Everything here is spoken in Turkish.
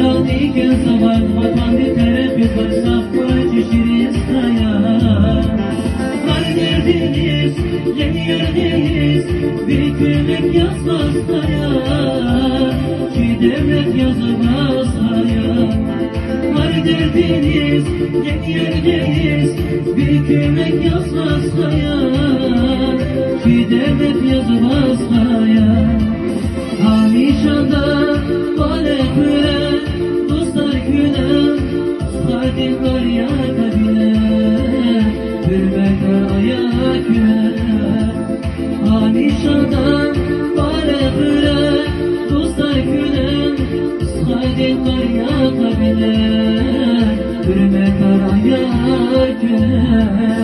Karani göz zaman vatan bir tereffüz var safı çeşiriz kaya. Var derdiniz yeni yerdeyiz bir kürmek yazmaz kaya. Ki devlet yazamaz kaya. Var derdiniz yeni yerdeyiz bir kürmek yazmaz kaya. Ki devlet yazamaz kaya. Alişan'da bale güle, dostlar güle, sadıklar ya kabile, hürmetler ayak güle. Alişan'da bale güle, dostlar güle, sadıklar ya kabile, hürmetler ayak güle.